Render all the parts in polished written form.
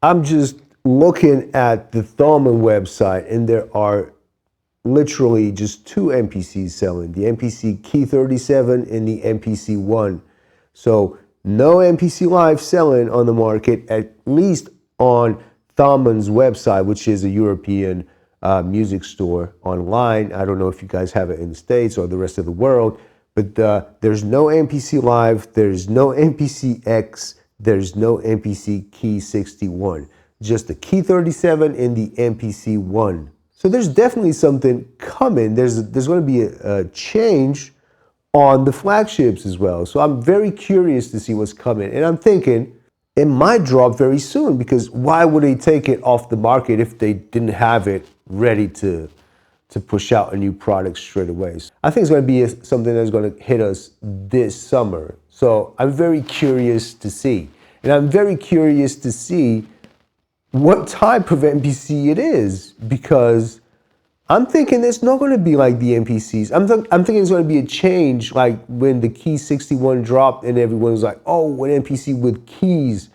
I'm just looking at the Thalman website, and there are literally just two MPCs selling, the MPC Key 37 and the MPC 1. So no MPC Live selling on the market, at least on Thalman's website, which is a European music store online. I don't know if you guys have it in the States or the rest of the world, but there's no MPC Live, there's no MPCX, there's no MPC Key 61, just the Key 37 and the MPC 1. So there's definitely something coming. There's going to be a change on the flagships as well. So I'm very curious to see what's coming. And I'm thinking it might drop very soon, because why would they take it off the market if they didn't have it ready to push out a new product straight away? So I think it's going to be something that's going to hit us this summer. So I'm very curious to see. And I'm very curious to see what type of MPC it is, because I'm thinking it's not going to be like the MPCs. I'm thinking it's going to be a change, like when the Key 61 dropped and everyone was like, oh, an MPC with keys,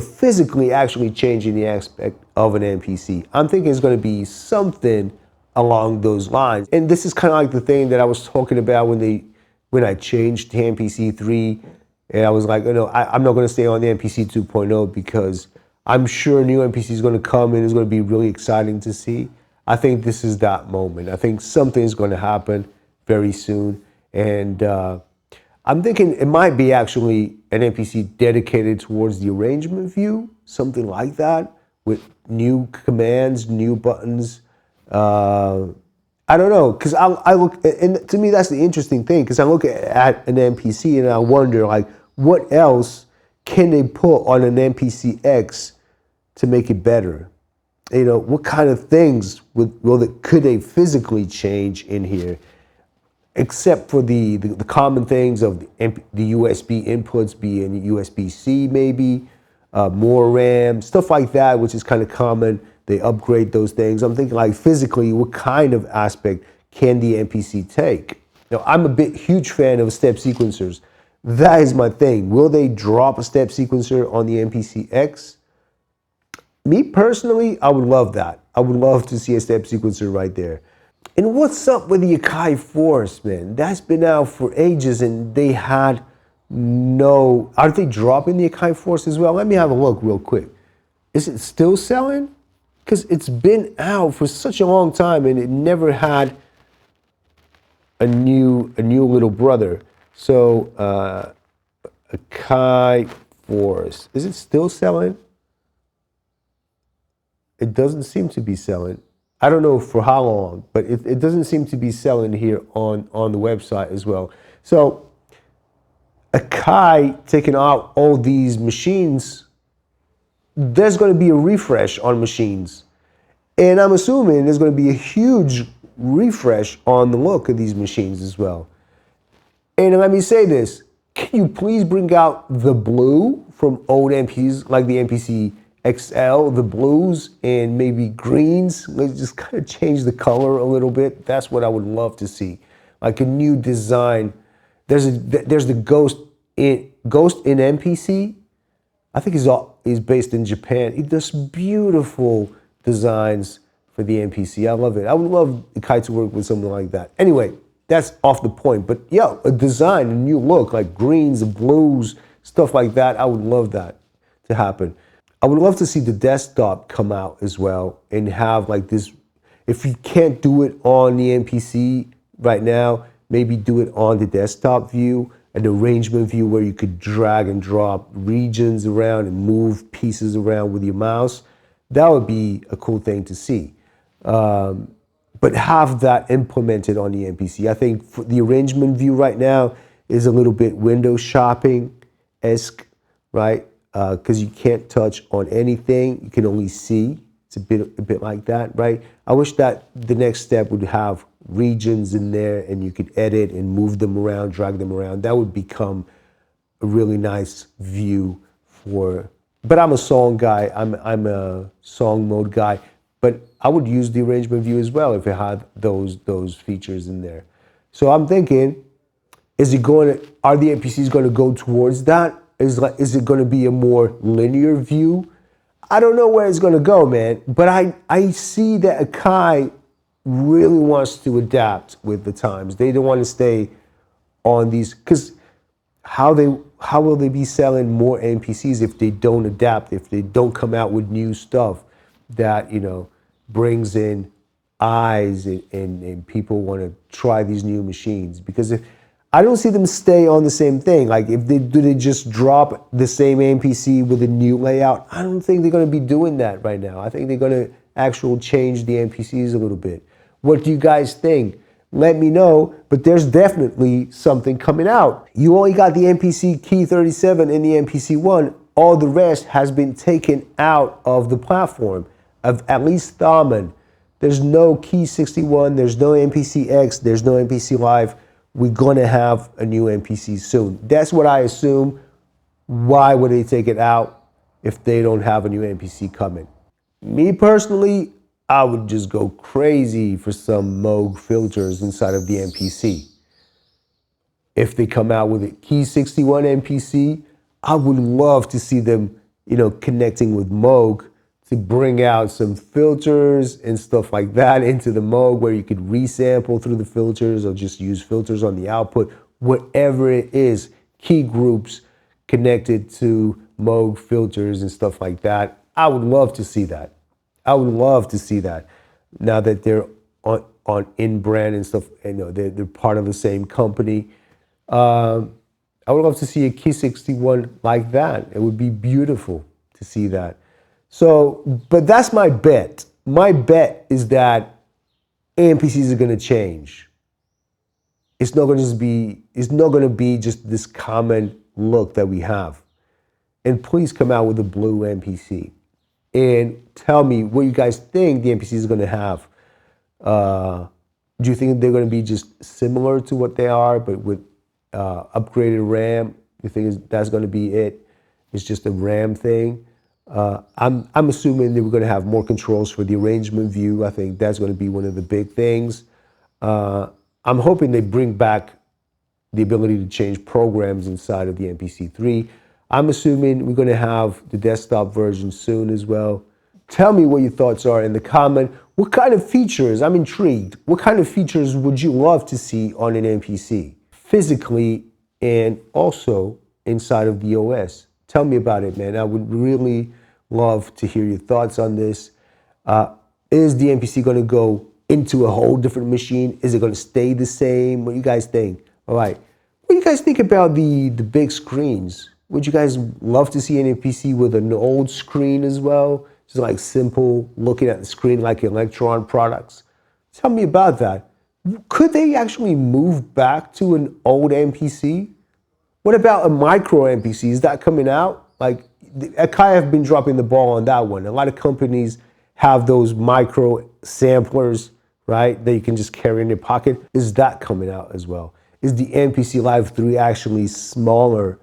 physically actually changing the aspect of an MPC. I'm thinking it's going to be something along those lines. And this is kind of like the thing that I was talking about when I changed to MPC 3, and I was like, I'm not going to stay on the MPC 2.0 because I'm sure new MPC is going to come and it's going to be really exciting to see. I think this is that moment. I think something is going to happen very soon. And I'm thinking it might be actually an MPC dedicated towards the arrangement view, something like that, with new commands, new buttons. I don't know, because I look, and to me that's the interesting thing, because I look at an MPC and I wonder, like, what else can they put on an MPCX to make it better? What kind of things could they physically change in here, except for the common things of the USB inputs being USB-C maybe, more RAM, stuff like that, which is kind of common. They upgrade those things. I'm thinking, like, physically, what kind of aspect can the MPC take? I'm a huge fan of step sequencers. That is my thing. Will they drop a step sequencer on the MPCX? Me personally, I would love that. I would love to see a step sequencer right there. And what's up with the Akai Force, man? That's been out for ages, and they had no... Are they dropping the Akai Force as well? Let me have a look real quick. Is it still selling? Because it's been out for such a long time, and it never had a new little brother. So, Akai Force, is it still selling? It doesn't seem to be selling. I don't know for how long, but it doesn't seem to be selling here on the website as well. So Akai taking out all these machines, there's going to be a refresh on machines. And I'm assuming there's going to be a huge refresh on the look of these machines as well. And let me say this, can you please bring out the blue from old MPCs, like the MPC XL, the blues and maybe greens? Let's just kind of change the color a little bit. That's what I would love to see, like a new design. There's the Ghost in MPC. I think he's based in Japan. He does beautiful designs for the MPC. I love it. I would love Akai to work with something like that. Anyway, that's off the point. But yeah, a design, a new look, like greens, blues, stuff like that. I would love that to happen. I would love to see the desktop come out as well and have like this. If you can't do it on the MPC right now, maybe do it on the desktop view, an arrangement view where you could drag and drop regions around and move pieces around with your mouse. That would be a cool thing to see. But have that implemented on the MPC. I think for the arrangement view right now is a little bit window shopping-esque, right? Because you can't touch on anything, you can only see. It's a bit like that, right? I wish that the next step would have regions in there and you could edit and move them around, drag them around. That would become a really nice view for, but I'm a song guy, I'm a song mode guy, but I would use the arrangement view as well if it had those features in there. So I'm thinking, are the MPCs going to go towards that? Is it going to be a more linear view? I don't know where it's going to go, man. But I see that Akai really wants to adapt with the times. They don't want to stay on these, because how will they be selling more MPCs if they don't adapt, if they don't come out with new stuff that, you know, brings in eyes and people want to try these new machines? Because if I don't see them stay on the same thing. Like, if they do, they just drop the same MPC with a new layout. I don't think they're going to be doing that right now. I think they're going to actually change the MPCs a little bit. What do you guys think? Let me know, but there's definitely something coming out. You only got the MPC Key 37 and the MPC 1. All the rest has been taken out of the platform, of at least Thurman. There's no Key 61, there's no MPCX, there's no MPC Live. We're gonna have a new MPC soon. That's what I assume. Why would they take it out if they don't have a new MPC coming? Me personally, I would just go crazy for some Moog filters inside of the MPC. If they come out with a Key 61 MPC, I would love to see them, you know, connecting with Moog to bring out some filters and stuff like that into the Moog, where you could resample through the filters or just use filters on the output. Whatever it is, key groups connected to Moog filters and stuff like that. I would love to see that. I would love to see that. Now that they're on in-brand and stuff, you know, they're part of the same company. I would love to see a Key 61 like that. It would be beautiful to see that. So, but that's my bet. My bet is that AMPCs are going to change. It's not going to be just this common look that we have. And please come out with a blue MPC and tell me what you guys think the MPCs are going to have. Do you think they're going to be just similar to what they are, but with upgraded RAM? You think that's going to be it? It's just a RAM thing? I'm assuming that we're going to have more controls for the arrangement view. I think that's going to be one of the big things. I'm hoping they bring back the ability to change programs inside of the MPC3. I'm assuming we're going to have the desktop version soon as well. Tell me what your thoughts are in the comment. What kind of features, I'm intrigued, what kind of features would you love to see on an MPC? Physically and also inside of the OS. Tell me about it, man. I would really love to hear your thoughts on this. Is the MPC going to go into a whole different machine? Is it going to stay the same? What do you guys think? All right. What do you guys think about the big screens? Would you guys love to see an MPC with an old screen as well? Just like simple looking at the screen like Electron products. Tell me about that. Could they actually move back to an old MPC? What about a micro MPC? Is that coming out? Like, Akai have been dropping the ball on that one. A lot of companies have those micro samplers, right, that you can just carry in your pocket. Is that coming out as well? Is the MPC Live 3 actually smaller?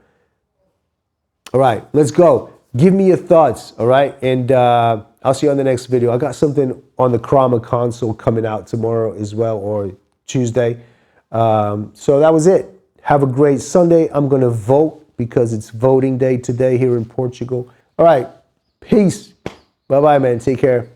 All right, let's go. Give me your thoughts, all right? And I'll see you on the next video. I got something on the Chroma console coming out tomorrow as well, or Tuesday. So that was it. Have a great Sunday. I'm going to vote because it's voting day today here in Portugal. All right, peace. Bye-bye, man. Take care.